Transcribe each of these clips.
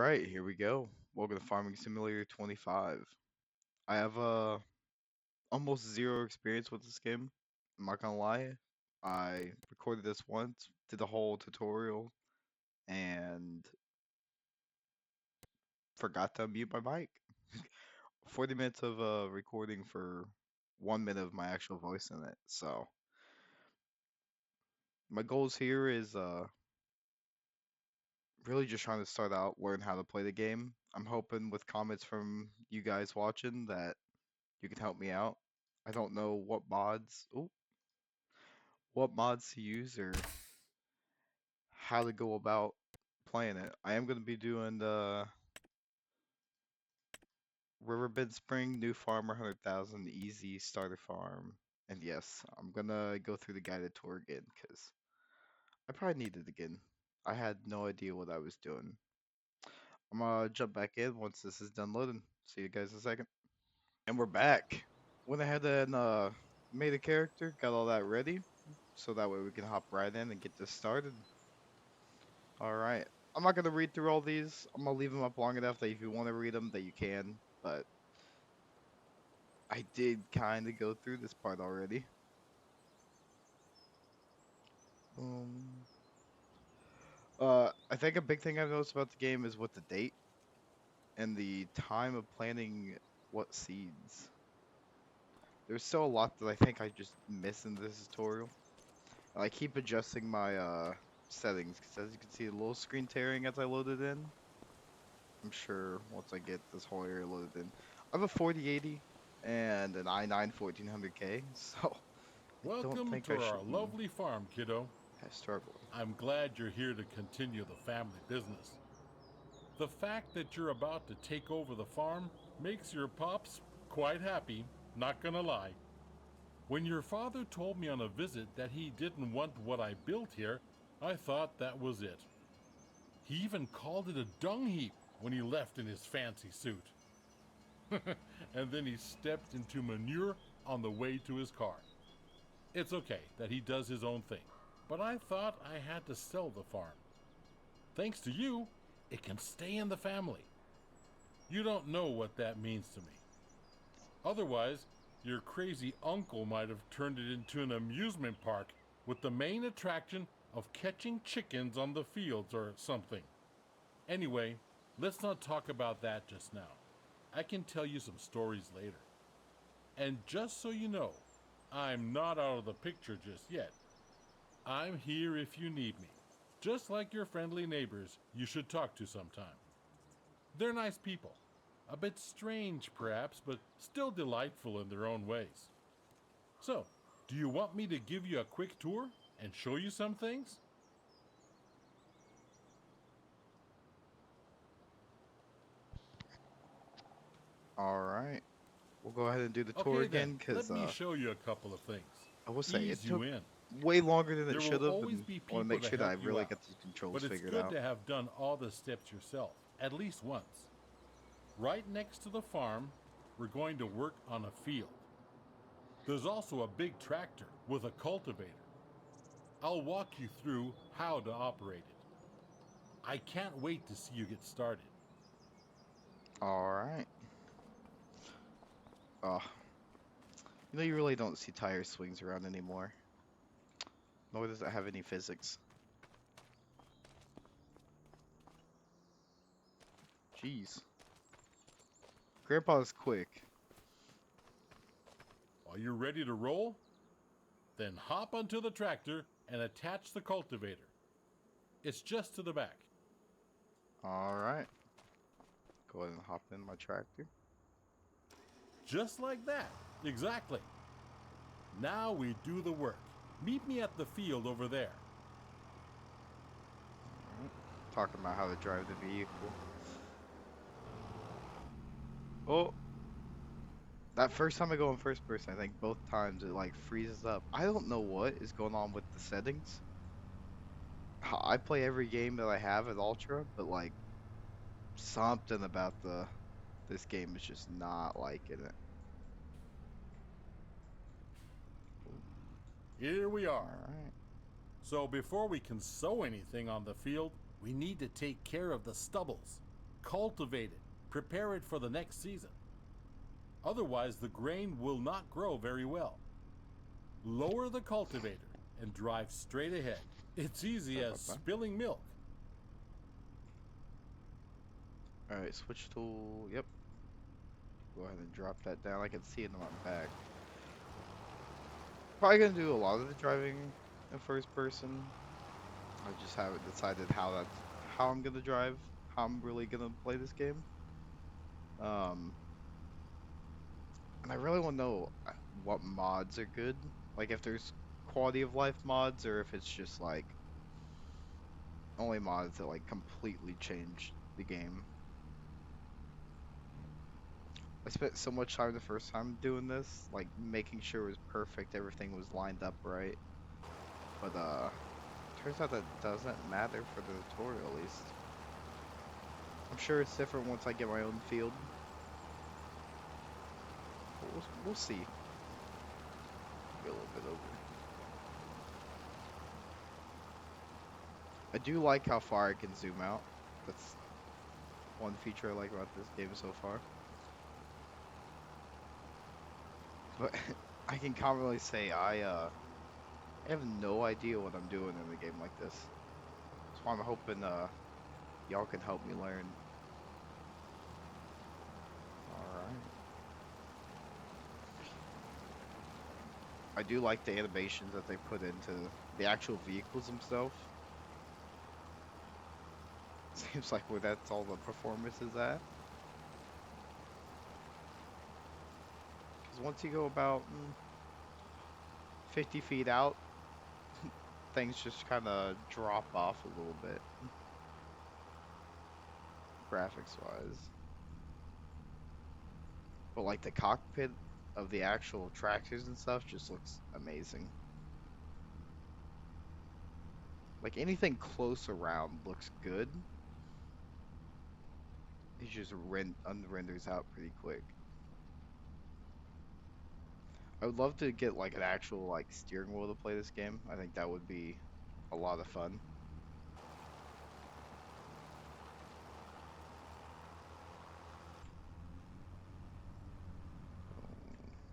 right, here we go. Welcome to Farming Simulator 25. I have almost zero experience with this game. I'm not gonna lie. I recorded this once, did the whole tutorial, and forgot to mute my mic. 40 minutes of recording for 1 minute of my actual voice in it. So my goals here is really just trying to start out, learn how to play the game. I'm hoping with comments from you guys watching that you can help me out. I don't know what mods to use or how to go about playing it. I am going to be doing the Riverbed Spring New Farmer 100,000 Easy Starter Farm. And yes, I'm going to go through the guided tour again because I probably need it again. I had no idea what I was doing. I'm going to jump back in once this is done loading. See you guys in a second. And we're back. Went ahead and made a character, got all that ready, so that way we can hop right in and get this started. All right. I'm not gonna read through all these. I'm gonna leave them up long enough that if you want to read them, that you can. But I did kind of go through this part already. Um. I think a big thing I've noticed about the game is what the date and the time of planting what seeds. There's still a lot that I think I just miss in this tutorial. And I keep adjusting my settings because as you can see, the little screen tearing as I load it in. I'm sure once I get this whole area loaded in. I have a 4080 and an i9 1400K, so I don't Welcome think to I our should be lovely farm, kiddo. as struggling. I'm glad you're here to continue the family business. The fact that you're about to take over the farm makes your pops quite happy, not gonna lie. When your father told me on a visit that he didn't want what I built here, I thought that was it. He even called it a dung heap when he left in his fancy suit. And then he stepped into manure on the way to his car. It's okay that he does his own thing, but I thought I had to sell the farm. Thanks to you, it can stay in the family. You don't know what that means to me. Otherwise, your crazy uncle might have turned it into an amusement park with the main attraction of catching chickens on the fields or something. Anyway, let's not talk about that just now. I can tell you some stories later. And just so you know, I'm not out of the picture just yet. I'm here if you need me, just like your friendly neighbors you should talk to sometime. They're nice people, a bit strange perhaps, but still delightful in their own ways. So, do you want me to give you a quick tour and show you some things? All right, we'll go ahead and do the tour Okay then, again let because me show you a couple of things. I will say it Ease you took in. way longer than it There will should have, always and be I want to people make to sure that I help you really out, get these controls but it's figured good out. to have done all the steps yourself, at least once. Right next to the farm, we're going to work on a field. There's also a big tractor with a cultivator. I'll walk you through how to operate it. I can't wait to see you get started. All right. Oh, you really don't see tire swings around anymore. Nor does it have any physics. Jeez. Grandpa's quick. Are you ready to roll? Then hop onto the tractor and attach the cultivator. It's just to the back. All right. Go ahead and hop in my tractor. Just like that. Exactly. Now we do the work. Meet me at the field over there. Alright. Talking about how to drive the vehicle. Oh, that first time I go in first person, I think both times it like freezes up. I don't know what is going on with the settings. I play every game that I have at Ultra, but like something about the this game is just not liking it. Here we All are. right. So before we can sow anything on the field, we need to take care of the stubbles. Cultivate it. Prepare it for the next season. Otherwise, the grain will not grow very well. Lower the cultivator and drive straight ahead. It's easy Sorry as about that. spilling milk. All right, switch tool. Yep. Go ahead and drop that down. I can see it on my back. Probably gonna do a lot of the driving in first person. I just haven't decided how I'm gonna drive, how I'm really gonna play this game. Um, and I really want to know what mods are good. Like if there's quality of life mods or if it's just like only mods that like completely change the game. I spent so much time the first time doing this, like making sure it was perfect, everything was lined up right. But turns out that doesn't matter for the tutorial at least. I'm sure it's different once I get my own field. But we'll see. Get a little bit over. I do like how far I can zoom out. That's one feature I like about this game so far. But I can confidently say I have no idea what I'm doing in a game like this. So I'm hoping y'all can help me learn. Alright. I do like the animations that they put into the actual vehicles themselves. Seems like where that's all the performance is at. Because once you go about 50 feet out, things just kind of drop off a little bit, graphics wise. But like the cockpit of the actual tractors and stuff just looks amazing. Like anything close around looks good. It just unrenders out pretty quick. I would love to get like an actual like steering wheel to play this game. I think that would be a lot of fun.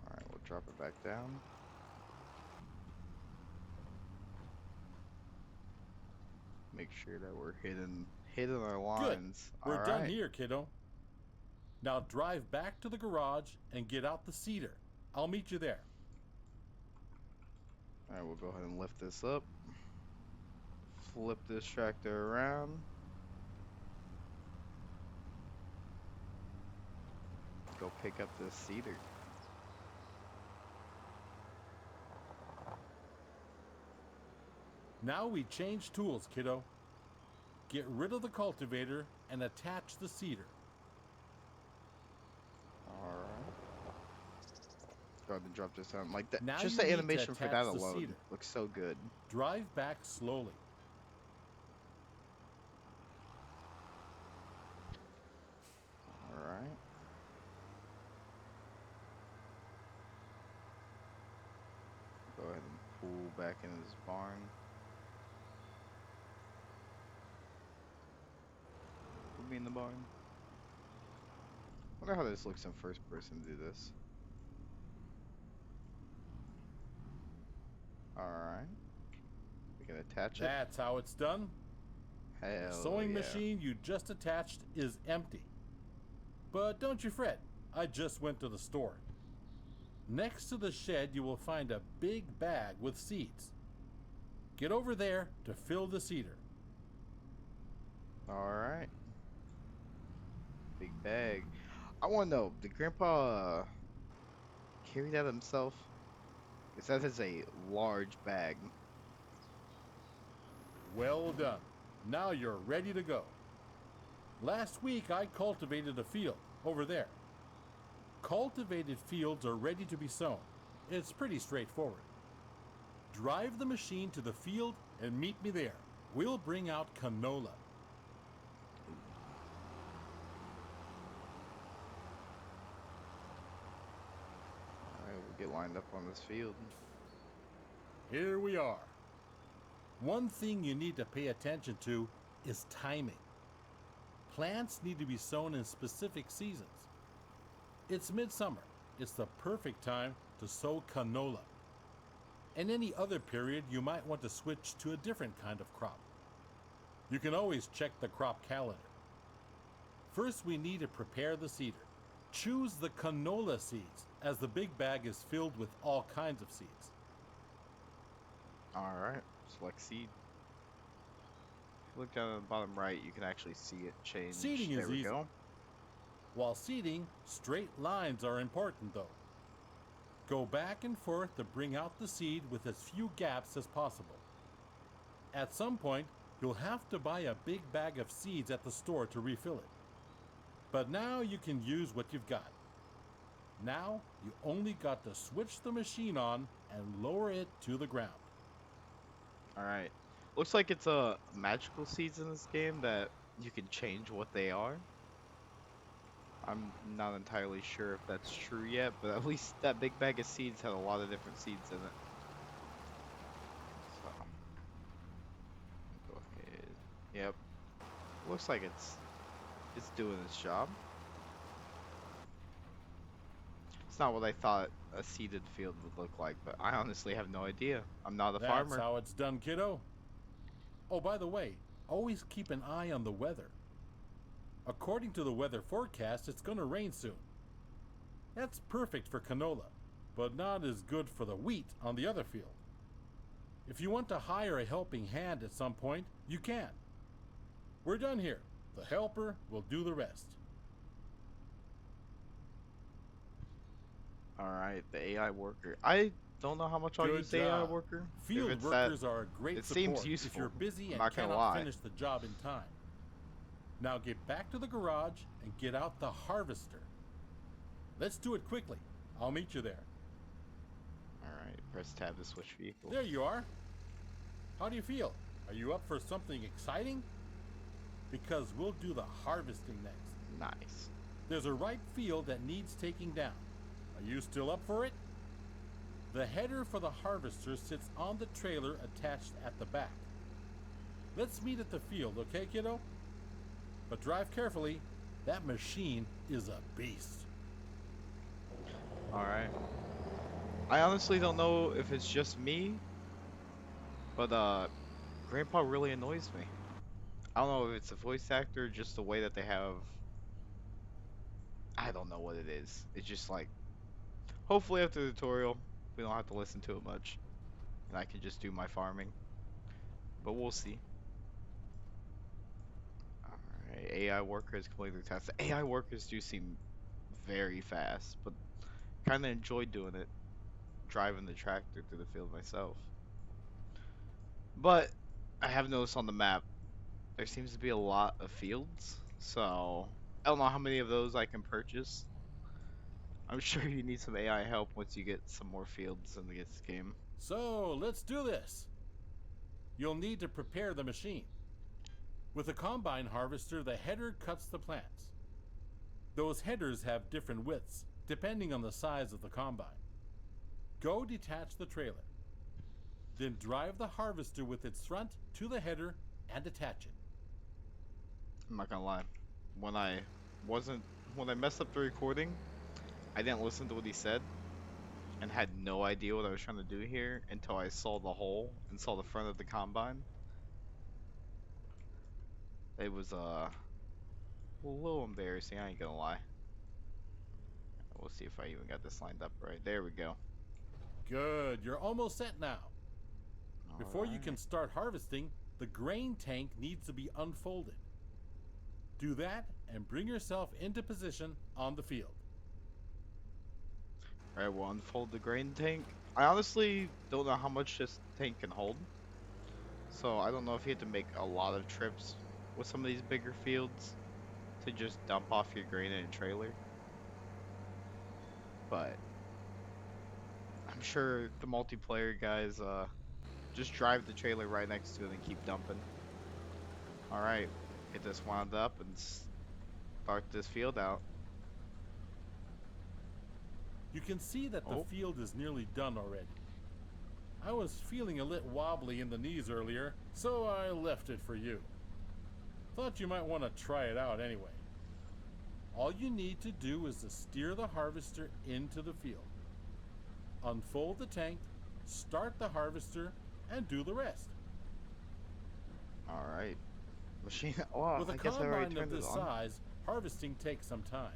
All right, we'll drop it back down. Make sure that we're hitting our Good. lines. We're All done right. here, kiddo. Now drive back to the garage and get out the cedar. I'll meet you there. All right, we'll go ahead and lift this up. Flip this tractor around. Go pick up this cedar. Now we change tools, kiddo. Get rid of the cultivator and attach the cedar. All right. Go ahead and drop this down. Like that, Now just you the need to animation for attach that the alone cedar. looks so good. Drive back slowly. All right. Go ahead and pull back into this barn. Put me in the barn. Wonder how this looks in first person to do this. All right. We can attach it. That's how it's done. The Hell sewing yeah. machine you just attached is empty. But don't you fret, I just went to the store. Next to the shed, you will find a big bag with seeds. Get over there to fill the cedar. All right. Big bag. I want to know, did Grandpa carry that himself? Because that is a large bag. Well done. Now you're ready to go. Last week I cultivated a field over there. Cultivated fields are ready to be sown. It's pretty straightforward. Drive the machine to the field and meet me there. We'll bring out canola. All right, we'll get lined up on this field. Here we are. One thing you need to pay attention to is timing. Plants need to be sown in specific seasons. It's midsummer. It's the perfect time to sow canola. In any other period, you might want to switch to a different kind of crop. You can always check the crop calendar. First, we need to prepare the seeder. Choose the canola seeds, as the big bag is filled with all kinds of seeds. Alright, select seed. If you look down at the bottom right, you can actually see it change. Seeding There is we easy. go. While seeding, straight lines are important though. Go back and forth to bring out the seed with as few gaps as possible. At some point, you'll have to buy a big bag of seeds at the store to refill it. But now you can use what you've got. Now you only got to switch the machine on and lower it to the ground. Alright. Looks like it's a magical seeds in this game that you can change what they are. I'm not entirely sure if that's true yet, but at least that big bag of seeds had a lot of different seeds in it. So, go ahead. Yep. Looks like it's doing its job. It's not what I thought a seeded field would look like, but I honestly have no idea. I'm not a That's farmer. how it's done, kiddo. Oh, by the way, always keep an eye on the weather. According to the weather forecast, it's going to rain soon. That's perfect for canola, but not as good for the wheat on the other field. If you want to hire a helping hand at some point, you can. We're done here. The helper will do the rest. Alright, the AI worker. I don't know how much I'll Good use the AI job. worker. If Field it's workers are a great it support seems if useful, you're busy I'm and not gonna cannot lie. finish the job in time. Now get back to the garage and get out the harvester. Let's do it quickly. I'll meet you there. Alright, press tab to switch vehicles. There you are. How do you feel? Are you up for something exciting? Because we'll do the harvesting next. Nice. There's a ripe field that needs taking down. Are you still up for it? The header for the harvester sits on the trailer attached at the back. Let's meet at the field, okay, kiddo? But drive carefully. That machine is a beast. Alright. I honestly don't know if it's just me, but Grandpa really annoys me. I don't know if it's a voice actor or just the way that they have. I don't know what it is. It's just like, hopefully after the tutorial, we don't have to listen to it much. And I can just do my farming. But we'll see. Alright, AI workers completing the task. The AI workers do seem very fast, but kind of enjoy doing it. Driving the tractor through the field myself. But I have noticed on the map, there seems to be a lot of fields. So I don't know how many of those I can purchase. I'm sure you need some AI help once you get some more fields in this game. So let's do this. You'll need to prepare the machine. With a combine harvester, the header cuts the plants. Those headers have different widths, depending on the size of the combine. Go detach the trailer. Then drive the harvester with its front to the header and attach it. I'm not gonna lie. When I when I messed up the recording, I didn't listen to what he said and had no idea what I was trying to do here until I saw the hole and saw the front of the combine. It was a little embarrassing, I ain't gonna lie. We'll see if I even got this lined up right. There we go. Good, you're almost set now. Before you can Alright. start harvesting, the grain tank needs to be unfolded. Do that and bring yourself into position on the field. Alright, we'll unfold the grain tank. I honestly don't know how much this tank can hold. So I don't know if you have to make a lot of trips with some of these bigger fields to just dump off your grain in a trailer. But I'm sure the multiplayer guys just drive the trailer right next to it and keep dumping. Alright, get this wound up and start this field out. You can see that the Oh. field is nearly done already. I was feeling a little wobbly in the knees earlier, so I left it for you. Thought you might want to try it out anyway. All you need to do is to steer the harvester into the field. Unfold the tank, start the harvester, and do the rest. All right. Machine. Oh, With a I guess I already combine of turned it this on. size, harvesting takes some time.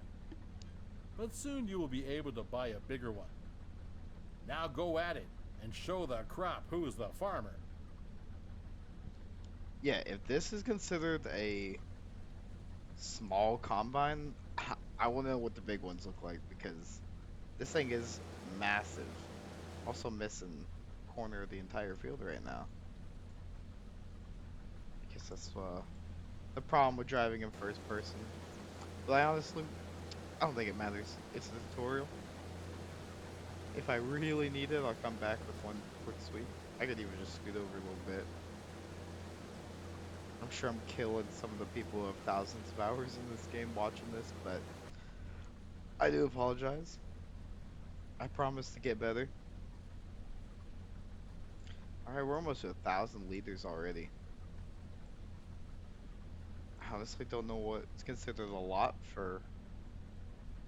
But soon you will be able to buy a bigger one. Now go at it and show the crop who's the farmer. Yeah, if this is considered a small combine, I want to know what the big ones look like because this thing is massive. Also missing a corner of the entire field right now. I guess that's the problem with driving in first person. But I don't think it matters. It's a tutorial. If I really need it, I'll come back with one quick sweep. I could even just scoot over a little bit. I'm sure I'm killing some of the people who have thousands of hours in this game watching this, but I do apologize. I promise to get better. Alright, we're almost at 1,000 liters already. I honestly don't know what's considered a lot for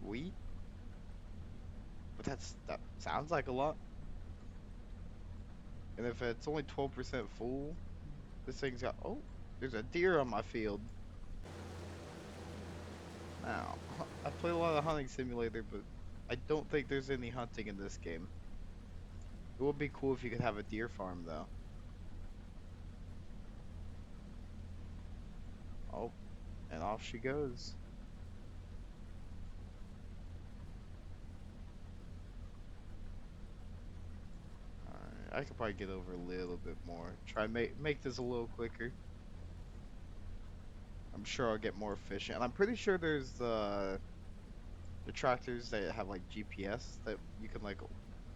wheat, but that sounds like a lot. And if it's only 12% full, this thing's got, oh, there's a deer on my field. Now, I play a lot of hunting simulator, but I don't think there's any hunting in this game. It would be cool if you could have a deer farm though. Oh, and off she goes. Alright, I could probably get over a little bit more. Try make this a little quicker. I'm sure I'll get more efficient. And I'm pretty sure there's the tractors that have like GPS that you can like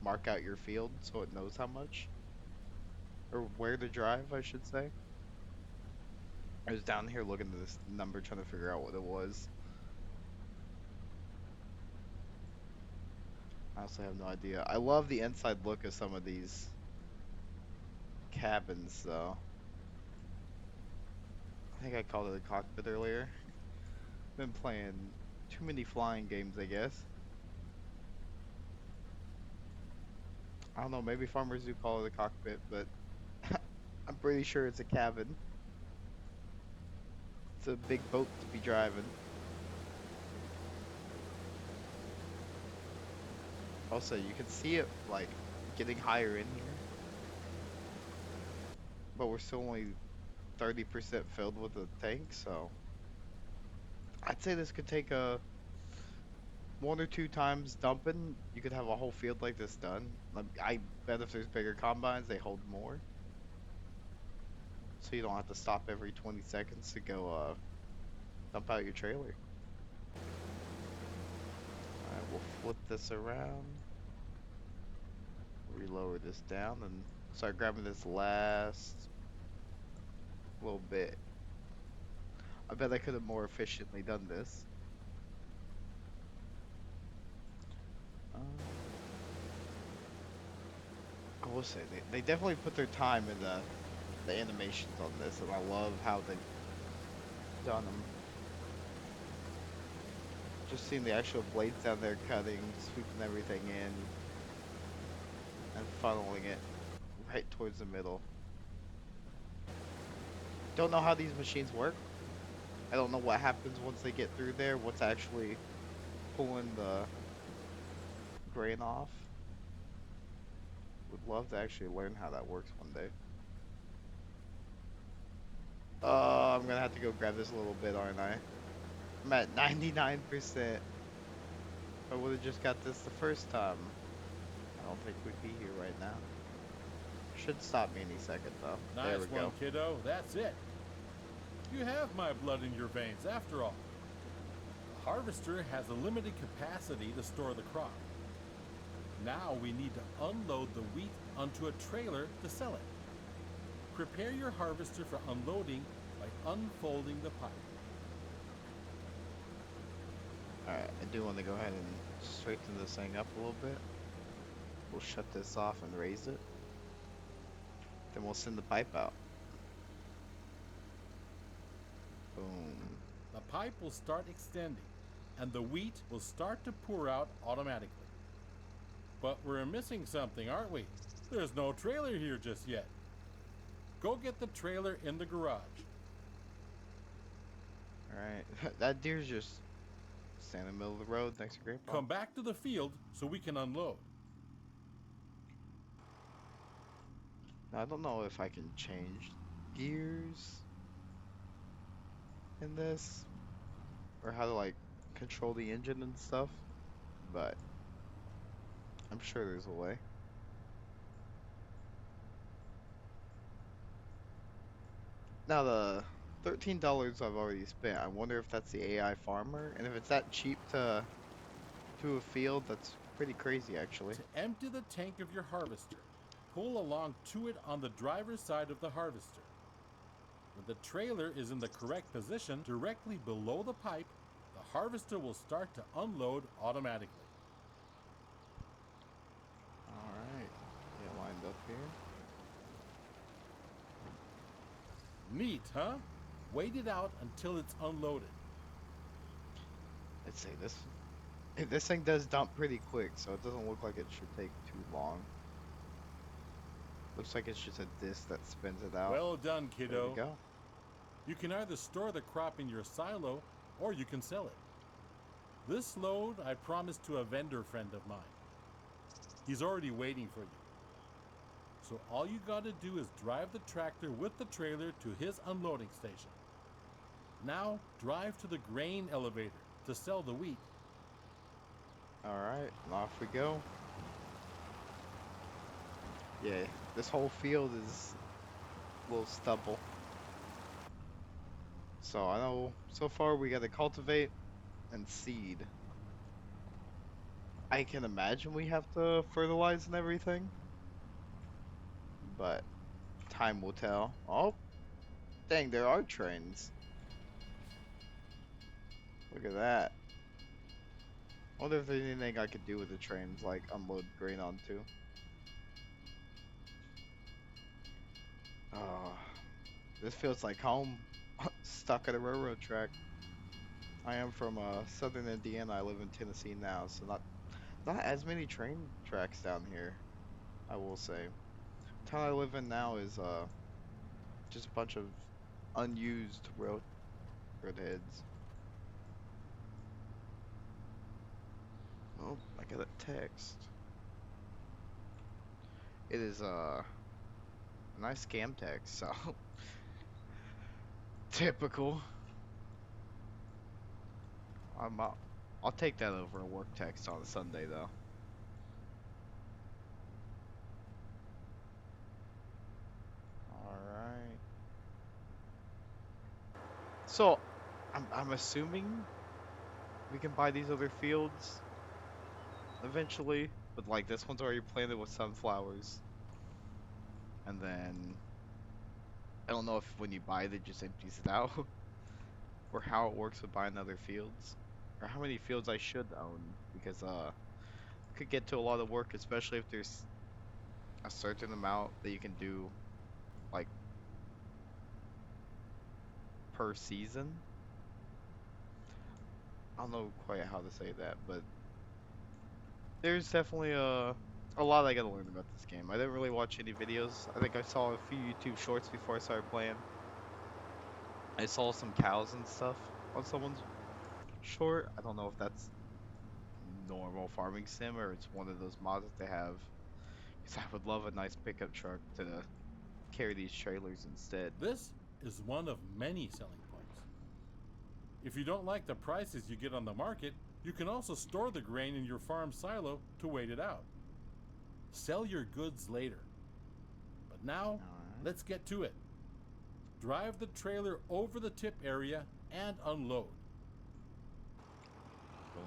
mark out your field so it knows how much or where to drive, I should say. I was down here looking at this number trying to figure out what it was. I also have no idea. I love the inside look of some of these cabins though. I think I called it a cockpit earlier. Been playing too many flying games, I guess. I don't know, maybe farmers do call it a cockpit, but I'm pretty sure it's a cabin. It's a big boat to be driving. Also, you can see it like getting higher in here, but we're still only 30% filled with the tank, so I'd say this could take a one or two times dumping. You could have a whole field like this done. I bet if there's bigger combines, they hold more, so you don't have to stop every 20 seconds to go dump out your trailer. All right, we'll flip this around, relower this down, and start grabbing this last little bit. I bet I could have more efficiently done this. Um, I will say they definitely put their time in the animations on this, and I love how they've done them. Just seeing the actual blades down there cutting, sweeping everything in, and funneling it right towards the middle. Don't know how these machines work. I don't know what happens once they get through there, what's actually pulling the grain off. Would love to actually learn how that works one day. I'm gonna have to go grab this a little bit, aren't I? I'm at 99%. If I would have just got this the first time, I don't think we'd be here right now. Should stop me any second though. There Nice we one, go. kiddo. That's it. You have my blood in your veins, after all. The harvester has a limited capacity to store the crop. Now we need to unload the wheat onto a trailer to sell it. Prepare your harvester for unloading by unfolding the pipe. Alright, I do want to go ahead and straighten this thing up a little bit. We'll shut this off and raise it. Then we'll send the pipe out. Boom. The pipe will start extending, and the wheat will start to pour out automatically. But we're missing something, aren't we? There's no trailer here just yet. Go get the trailer in the garage. Alright. That deer's just standing in the middle of the road next to Grandpa. Come back to the field so we can unload. Now, I don't know if I can change gears in this, or how to like control the engine and stuff, but I'm sure there's a way. Now the $13 I've already spent, I wonder if that's the AI farmer, and if it's that cheap to a field, that's pretty crazy actually. To empty the tank of your harvester, pull along to it on the driver's side of the harvester. When the trailer is in the correct position, directly below the pipe, the harvester will start to unload automatically. Alright, get lined up here. Neat, huh? Wait it out until it's unloaded. Let's say this thing does dump pretty quick, so it doesn't look like it should take too long. Looks like it's just a disc that spins it out. Well done, There kiddo. we go. You can either store the crop in your silo or you can sell it. This load I promised to a vendor friend of mine. He's already waiting for you. So all you gotta do is drive the tractor with the trailer to his unloading station. Now drive to the grain elevator to sell the wheat. Alright, and off we go. Yeah, this whole field is a little stubble. So I know so far we gotta cultivate and seed. I can imagine we have to fertilize and everything, but time will tell. Oh, dang, there are trains. Look at that. I wonder if there's anything I could do with the trains, like unload grain onto. Oh, this feels like home. Stuck at a railroad track. I am from southern Indiana. I live in Tennessee now, so not as many train tracks down here, I will say. The town I live in now is just a bunch of unused roadheads. Oh, I got a text. It is a nice scam text, so typical. I'm I'll take that over a work text on a Sunday though. All right. So I'm assuming we can buy these other fields eventually, but like this one's already planted with sunflowers. And then I don't know if when you buy it, it just empties it out, or how it works with buying other fields, or how many fields I should own, because it could get to a lot of work, especially if there's a certain amount that you can do like per season. I don't know quite how to say that, but there's definitely a lot I gotta learn about this game. I didn't really watch any videos. I think I saw a few YouTube shorts before I started playing. I saw some cows and stuff on someone's short. I don't know if that's normal farming sim or it's one of those mods that they have. Because I would love a nice pickup truck to carry these trailers instead. This is one of many selling points. If you don't like the prices you get on the market, you can also store the grain in your farm silo to wait it out. Sell your goods later. But now, Alright. let's get to it. Drive the trailer over the tip area and unload. Boom.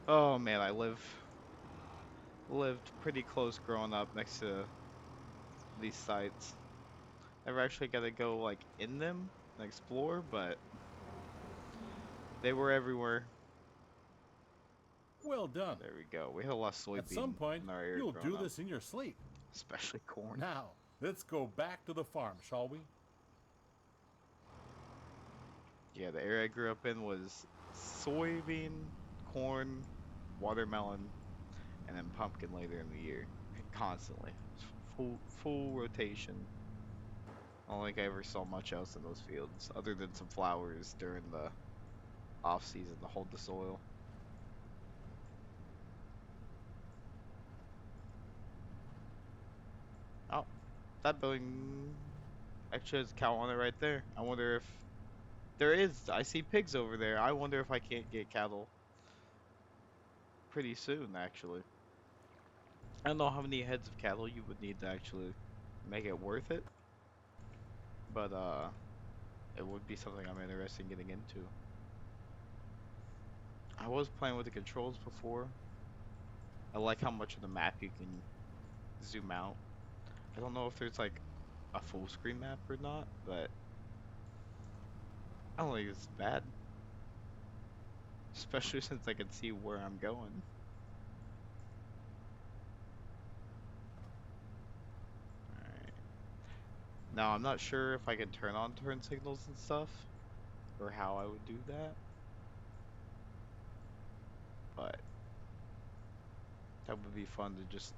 Oh man, lived pretty close growing up next to these sites. Never actually got to go like in them and explore, but they were everywhere. Well done. There we go. We had a lot of At some soybean point, in our area you'll growing do up, this in your sleep. especially corn. Now, let's go back to the farm, shall we? Yeah, the area I grew up in was soybean, corn, watermelon, and then pumpkin later in the year, constantly. Full rotation. I don't think I ever saw much else in those fields other than some flowers during the off season to hold the soil. Oh, that building actually has a cow on it right there. I wonder if there is. I see pigs over there. I wonder if I can't get cattle pretty soon, actually. I don't know how many heads of cattle you would need to actually make it worth it, but it would be something I'm interested in getting into. I was playing with the controls before. I like how much of the map you can zoom out. I don't know if there's like a full screen map or not, but I don't think it's bad, especially since I can see where I'm going. Alright. Now, I'm not sure if I can turn on turn signals and stuff, or how I would do that, but that would be fun to just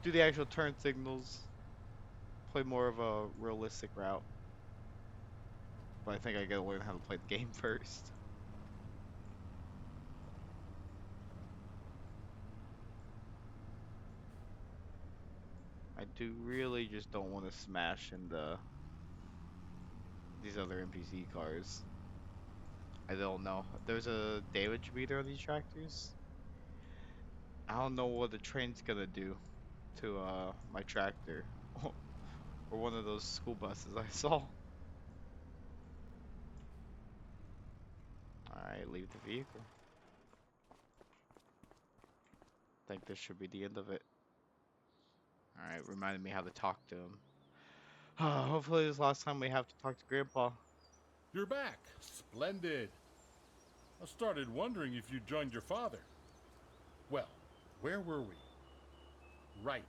do the actual turn signals, play more of a realistic route. But I think I gotta learn how to play the game first. I do really just don't want to smash into these other NPC cars. I don't know. There's a damage meter on these tractors. I don't know what the train's gonna do to my tractor or one of those school buses I saw. Alright, leave the vehicle. Think this should be the end of it. Alright, reminded me how to talk to him. Hopefully this last time we have to talk to Grandpa. You're back. Splendid. I started wondering if you joined your father. Well, where were we? Right.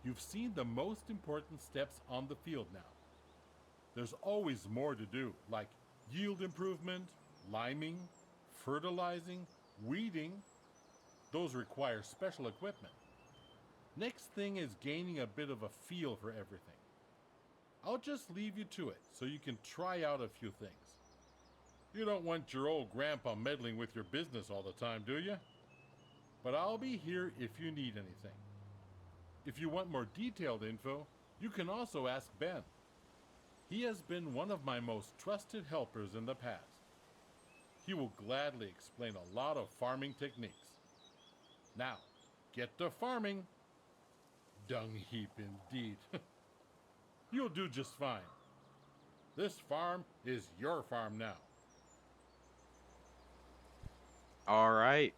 You've seen the most important steps on the field now. There's always more to do, like yield improvement, liming, fertilizing, weeding. Those require special equipment. Next thing is gaining a bit of a feel for everything. I'll just leave you to it so you can try out a few things. You don't want your old grandpa meddling with your business all the time, do you? But I'll be here if you need anything. If you want more detailed info, you can also ask Ben. He has been one of my most trusted helpers in the past. He will gladly explain a lot of farming techniques. Now, get to farming. Dung heap indeed. You'll do just fine. This farm is your farm now. Alright.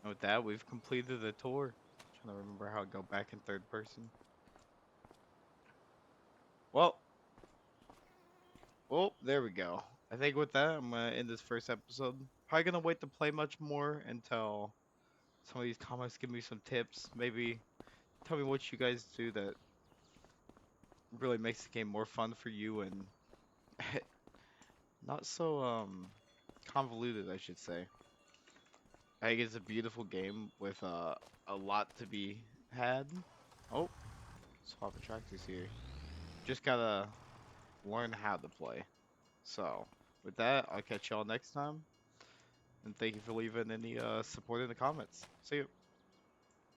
With that, we've completed the tour. Trying to remember how to go back in third person. Well, there we go. I think with that, I'm gonna end this first episode. Probably gonna wait to play much more until some of these comments give me some tips. Maybe tell me what you guys do that really makes the game more fun for you and not so convoluted, I should say. I think it's a beautiful game with a lot to be had. Oh, swap attractors here. Just gotta learn how to play. So, with that, I'll catch y'all next time. And thank you for leaving any support in the comments. See you.